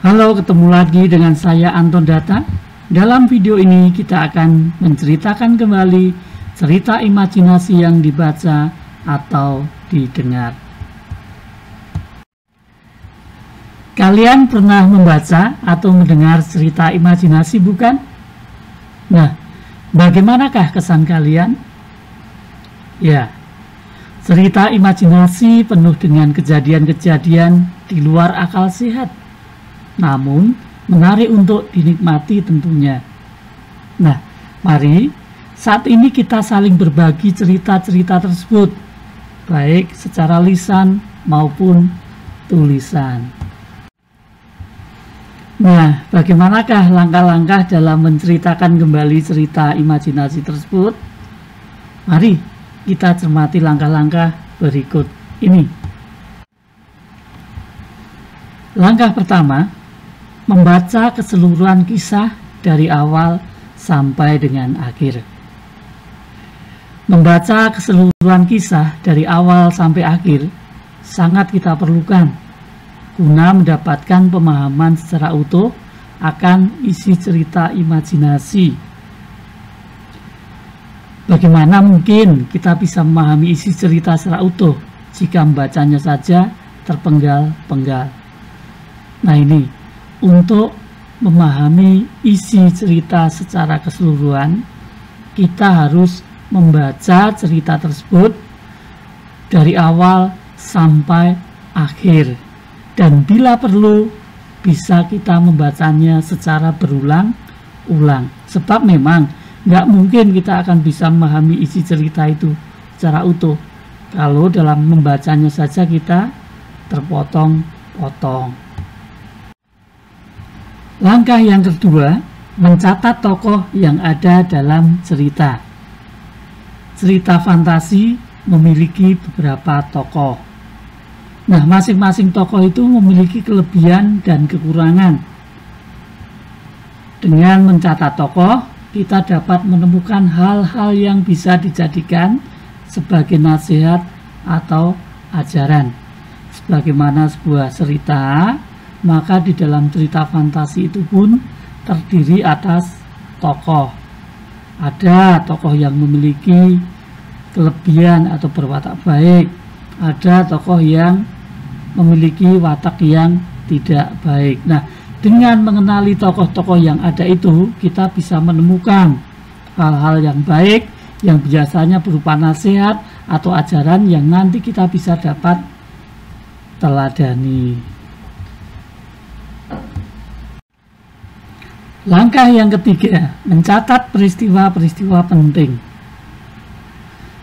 Halo, ketemu lagi dengan saya Anton Data. Dalam video ini kita akan menceritakan kembali cerita imajinasi yang dibaca atau didengar. Kalian pernah membaca atau mendengar cerita imajinasi, bukan? Nah, bagaimanakah kesan kalian? Ya, cerita imajinasi penuh dengan kejadian-kejadian di luar akal sehat, namun menarik untuk dinikmati tentunya. Nah, mari saat ini kita saling berbagi cerita-cerita tersebut, baik secara lisan maupun tulisan. Nah, bagaimanakah langkah-langkah dalam menceritakan kembali cerita imajinasi tersebut? Mari kita cermati langkah-langkah berikut ini. Langkah pertama, membaca keseluruhan kisah dari awal sampai dengan akhir. Membaca keseluruhan kisah dari awal sampai akhir sangat kita perlukan guna mendapatkan pemahaman secara utuh akan isi cerita imajinasi. Bagaimana mungkin kita bisa memahami isi cerita secara utuh jika membacanya saja terpenggal-penggal? Nah, ini untuk memahami isi cerita secara keseluruhan, kita harus membaca cerita tersebut dari awal sampai akhir. Dan bila perlu, bisa kita membacanya secara berulang-ulang. Sebab memang nggak mungkin kita akan bisa memahami isi cerita itu secara utuh kalau dalam membacanya saja kita terpotong-potong. Langkah yang kedua, mencatat tokoh yang ada dalam cerita. Cerita fantasi memiliki beberapa tokoh. Nah, masing-masing tokoh itu memiliki kelebihan dan kekurangan. Dengan mencatat tokoh, kita dapat menemukan hal-hal yang bisa dijadikan sebagai nasihat atau ajaran. Sebagaimana sebuah cerita, maka di dalam cerita fantasi itu pun terdiri atas tokoh. Ada tokoh yang memiliki kelebihan atau berwatak baik, ada tokoh yang memiliki watak yang tidak baik. Nah, dengan mengenali tokoh-tokoh yang ada itu, kita bisa menemukan hal-hal yang baik yang biasanya berupa nasihat atau ajaran yang nanti kita bisa dapat teladani. Langkah yang ketiga, mencatat peristiwa-peristiwa penting.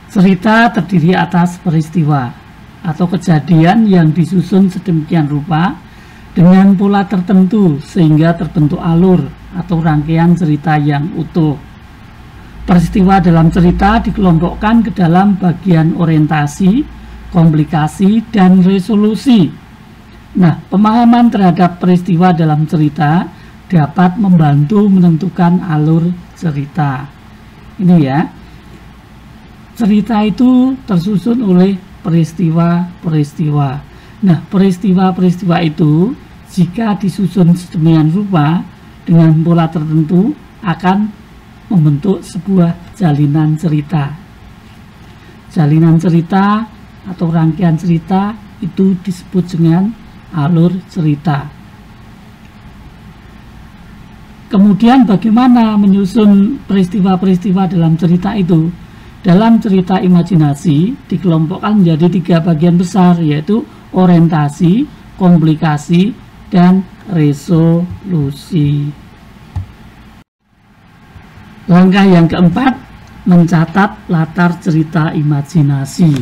Cerita terdiri atas peristiwa atau kejadian yang disusun sedemikian rupa dengan pola tertentu sehingga terbentuk alur atau rangkaian cerita yang utuh. Peristiwa dalam cerita dikelompokkan ke dalam bagian orientasi, komplikasi, dan resolusi. Nah, pemahaman terhadap peristiwa dalam cerita dapat membantu menentukan alur cerita. Ini ya, cerita itu tersusun oleh peristiwa-peristiwa. Nah, peristiwa-peristiwa itu jika disusun sedemikian rupa dengan pola tertentu akan membentuk sebuah jalinan cerita. Jalinan cerita atau rangkaian cerita itu disebut dengan alur cerita. Kemudian bagaimana menyusun peristiwa-peristiwa dalam cerita itu? Dalam cerita imajinasi dikelompokkan menjadi 3 bagian besar, yaitu orientasi, komplikasi, dan resolusi. Langkah yang keempat, mencatat latar cerita imajinasi.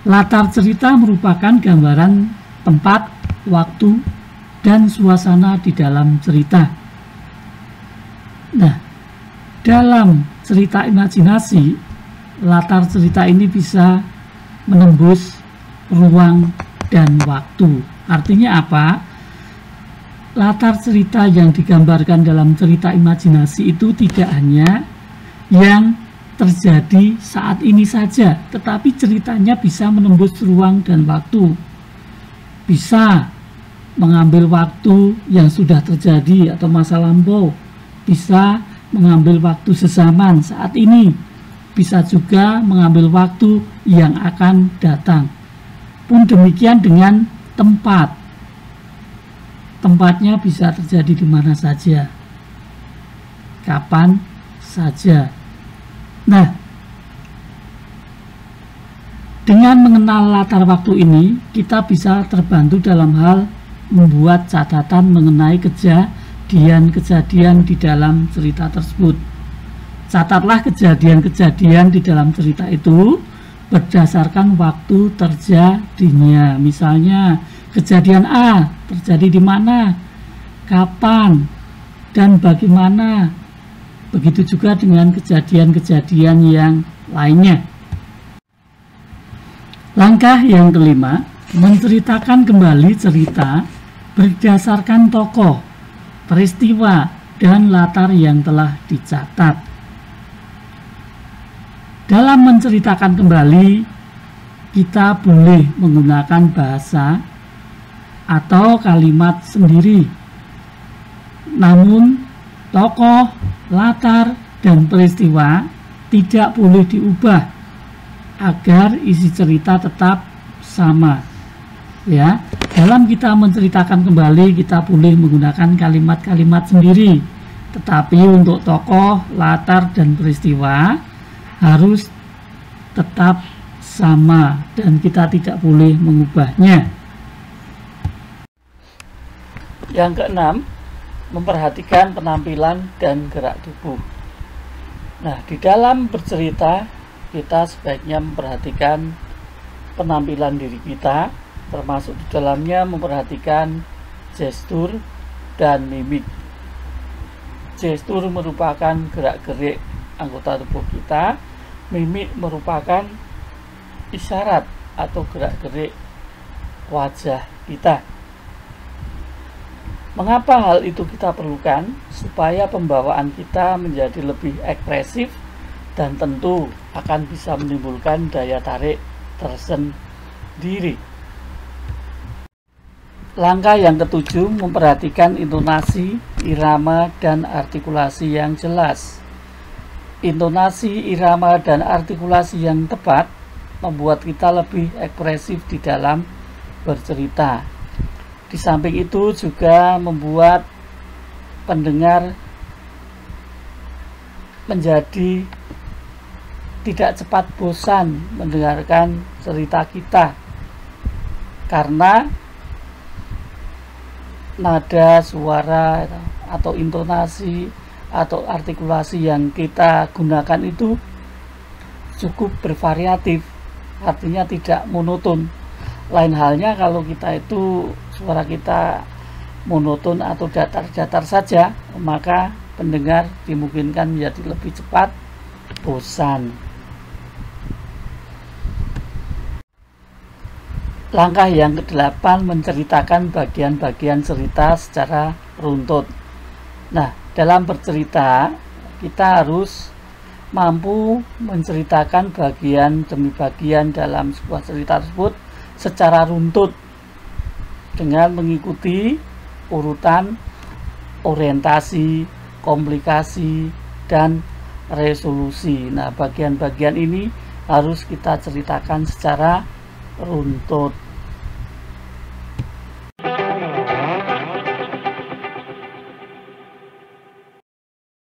Latar cerita merupakan gambaran tempat, waktu, dan suasana di dalam cerita. Nah, dalam cerita imajinasi, latar cerita ini bisa menembus ruang dan waktu. Artinya apa? Latar cerita yang digambarkan dalam cerita imajinasi itu tidak hanya yang terjadi saat ini saja, tetapi ceritanya bisa menembus ruang dan waktu. Bisa mengambil waktu yang sudah terjadi atau masa lampau, bisa mengambil waktu sezaman saat ini, bisa juga mengambil waktu yang akan datang. Pun demikian dengan tempat. Tempatnya bisa terjadi di mana saja, kapan saja. Nah, dengan mengenal latar waktu ini, kita bisa terbantu dalam hal membuat catatan mengenai kejadian-kejadian di dalam cerita tersebut. Catatlah kejadian-kejadian di dalam cerita itu berdasarkan waktu terjadinya. Misalnya, kejadian A terjadi di mana, kapan, dan bagaimana. Begitu juga dengan kejadian-kejadian yang lainnya. Langkah yang kelima, menceritakan kembali cerita berdasarkan tokoh, peristiwa, dan latar yang telah dicatat. Dalam menceritakan kembali, kita boleh menggunakan bahasa atau kalimat sendiri. Namun, tokoh, latar, dan peristiwa tidak boleh diubah agar isi cerita tetap sama. Ya, dalam kita menceritakan kembali, kita boleh menggunakan kalimat-kalimat sendiri, tetapi untuk tokoh, latar, dan peristiwa harus tetap sama dan kita tidak boleh mengubahnya. Yang keenam, memperhatikan penampilan dan gerak tubuh. Nah, di dalam bercerita kita sebaiknya memperhatikan penampilan diri kita, termasuk di dalamnya memperhatikan gestur dan mimik. Gestur merupakan gerak-gerik anggota tubuh kita, mimik merupakan isyarat atau gerak-gerik wajah kita. Mengapa hal itu kita perlukan? Supaya pembawaan kita menjadi lebih ekspresif dan tentu akan bisa menimbulkan daya tarik tersendiri. Langkah yang ketujuh, memperhatikan intonasi, irama, dan artikulasi yang jelas. Intonasi, irama, dan artikulasi yang tepat membuat kita lebih ekspresif di dalam bercerita. Di samping itu juga membuat pendengar menjadi tidak cepat bosan mendengarkan cerita kita, karena nada suara atau intonasi atau artikulasi yang kita gunakan itu cukup bervariatif, artinya tidak monoton. Lain halnya kalau kita itu suara kita monoton atau datar-datar saja, maka pendengar dimungkinkan menjadi lebih cepat bosan. Langkah yang ke-8, menceritakan bagian-bagian cerita secara runtut. Nah, dalam bercerita kita harus mampu menceritakan bagian demi bagian dalam sebuah cerita tersebut secara runtut dengan mengikuti urutan orientasi, komplikasi, dan resolusi. Nah, bagian-bagian ini harus kita ceritakan secara runtut.